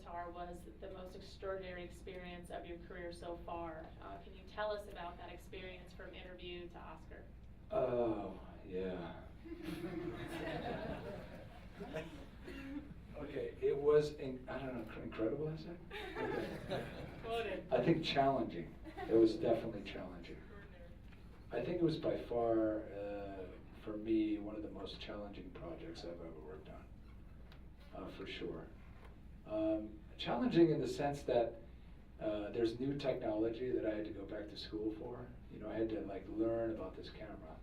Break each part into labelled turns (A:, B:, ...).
A: Avatar was the most extraordinary experience of your career so far. Can you tell us about that experience from interview to Oscar?
B: Oh, yeah. Okay, it was, I don't know, incredible, I said? Okay.
A: Quoted.
B: I think challenging. It was definitely challenging. I think it was by far, for me, one of the most challenging projects I've ever worked on, for sure. Challenging in the sense that there's new technology that I had to go back to school for. You know, I had to like learn about this camera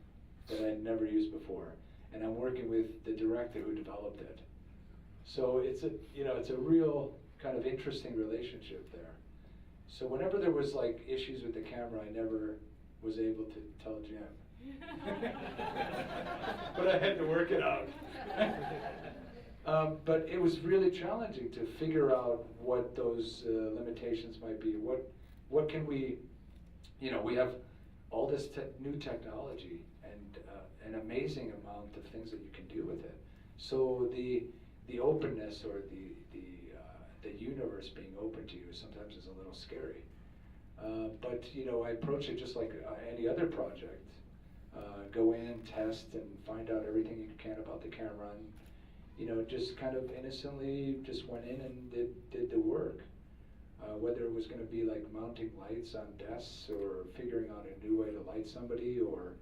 B: that I had never used before, and I'm working with the director who developed it. So it's a real kind of interesting relationship there. So whenever there was like issues with the camera, I never was able to tell Jim. But I had to work it out. But it was really challenging to figure out what those limitations might be. What can we, we have all this new technology and an amazing amount of things that you can do with it. So the openness or the universe being open to you sometimes is a little scary. But I approach it just like any other project. Go in, test, and find out everything you can about the camera, and just kind of innocently just went in and did the work. Whether it was going to be like mounting lights on desks or figuring out a new way to light somebody, or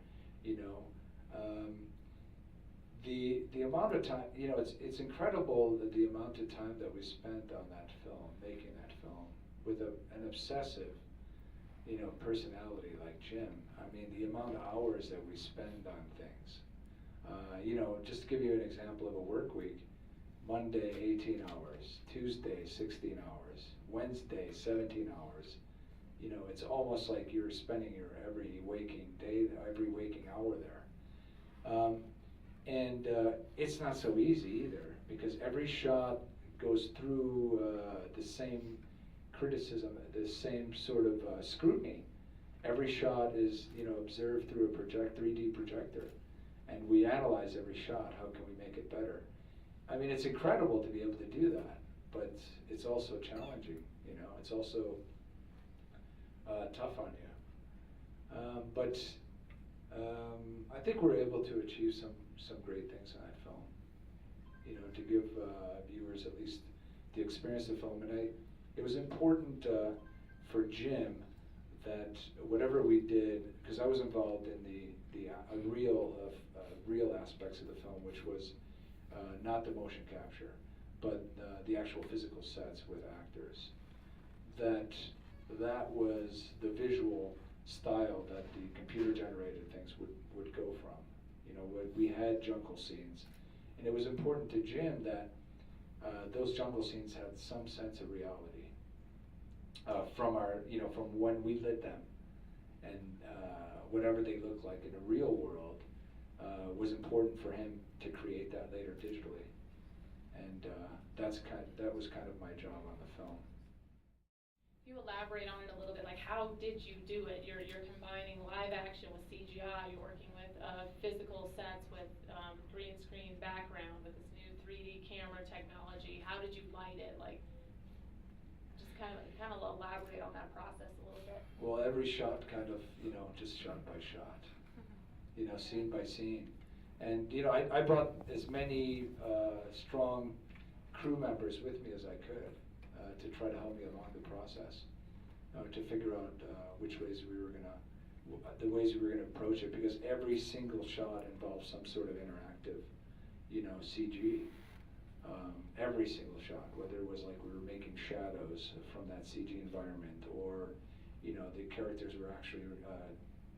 B: the amount of time, it's incredible the amount of time that we spent on that film, making that film, with an obsessive, personality like Jim. I mean, the amount of hours that we spend on things. Just to give you an example of a work week, Monday 18 hours, Tuesday 16 hours, Wednesday 17 hours. It's almost like you're spending your every waking day, every waking hour there. And it's not so easy either, because every shot goes through the same criticism, the same sort of scrutiny. Every shot is, observed through a 3D projector, and we analyze every shot. How can we make it better? I mean, it's incredible to be able to do that, but it's also challenging. It's also tough on you. But I think we're able to achieve some great things in that film. To give viewers at least the experience of the film. And it was important for Jim that whatever we did, because I was involved in the real aspects of the film, which was not the motion capture, but the actual physical sets with actors. That was the visual style that the computer-generated things would go from. We had jungle scenes, and it was important to Jim that those jungle scenes had some sense of reality from when we lit them, and whatever they look like in the real world was important for him to create that later digitally, and that was kind of my job on the film.
A: Can you elaborate on it a little bit? Like, how did you do it? You're combining live action with CGI. You're working with physical sets with green screen background with this new 3D camera technology. How did you light it? Like, just kind of elaborate on that process a little bit.
B: Well, every shot kind of, just shot by shot, scene by scene. And, I brought as many strong crew members with me as I could to try to help me along the process, to figure out the ways we were gonna approach it, because every single shot involves some sort of interactive, CG. Every single shot, whether it was like we were making shadows from that CG environment, or the characters were actually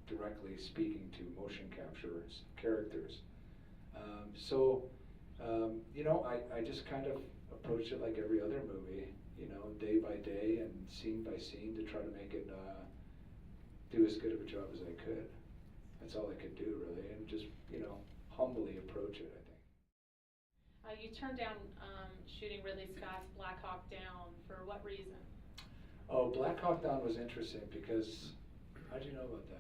B: directly speaking to motion capture characters. I just kind of approached it like every other movie, day by day and scene by scene, to try to make it do as good of a job as I could. That's all I could do, really, and just humbly approach it, I think.
A: You turned down shooting Ridley Scott's Black Hawk Down. For what reason?
B: Oh, Black Hawk Down was interesting because, how'd you know about that?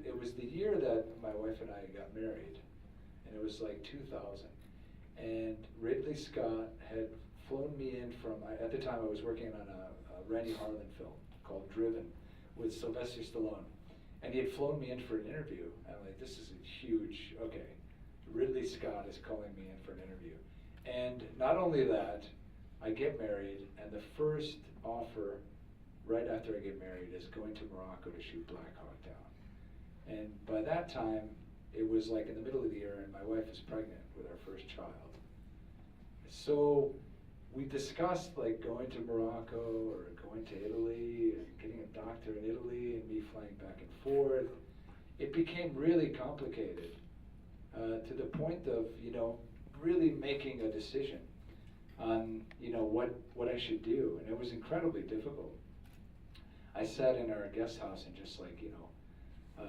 B: It was the year that my wife and I got married, and it was like 2000. And Ridley Scott had flown me in from, at the time I was working on a Randy Harlan film called Driven with Sylvester Stallone. And he had flown me in for an interview. And I'm like, this is a huge, okay, Ridley Scott is calling me in for an interview. And not only that, I get married, and the first offer right after I get married is going to Morocco to shoot Black Hawk Down. And by that time, it was like in the middle of the year, and my wife is pregnant with our first child. So we discussed like going to Morocco or going to Italy and getting a doctor in Italy and me flying back and forth. It became really complicated to the point of, you know, really making a decision on, you know, what I should do. And it was incredibly difficult. I sat in our guest house and just like, you know,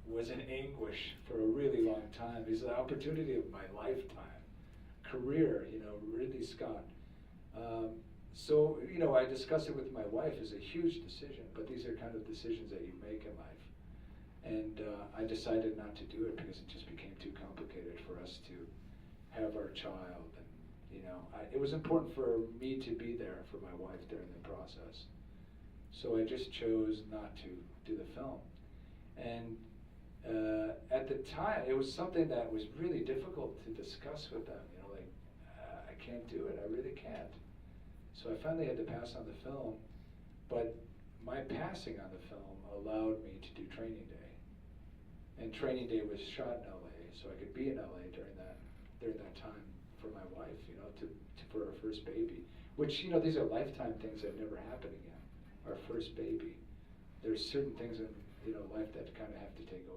B: was in anguish for a really long time. It was the opportunity of my lifetime, career, you know, Ridley Scott. So, you know, I discussed it with my wife as a huge decision, but these are kind of decisions that you make in life. And I decided not to do it because it just became too complicated for us to have our child. And, you know, it was important for me to be there for my wife during the process. So I just chose not to do the film. And at the time, it was something that was really difficult to discuss with them. You know, like, I can't do it. I really can't. So I finally had to pass on the film. But my passing on the film allowed me to do Training Day. And Training Day was shot in LA, so I could be in LA during that time for my wife, you know, for our first baby. Which, you know, these are lifetime things that never happen again. Our first baby. There's certain things in, you know, life that kind of have to take over.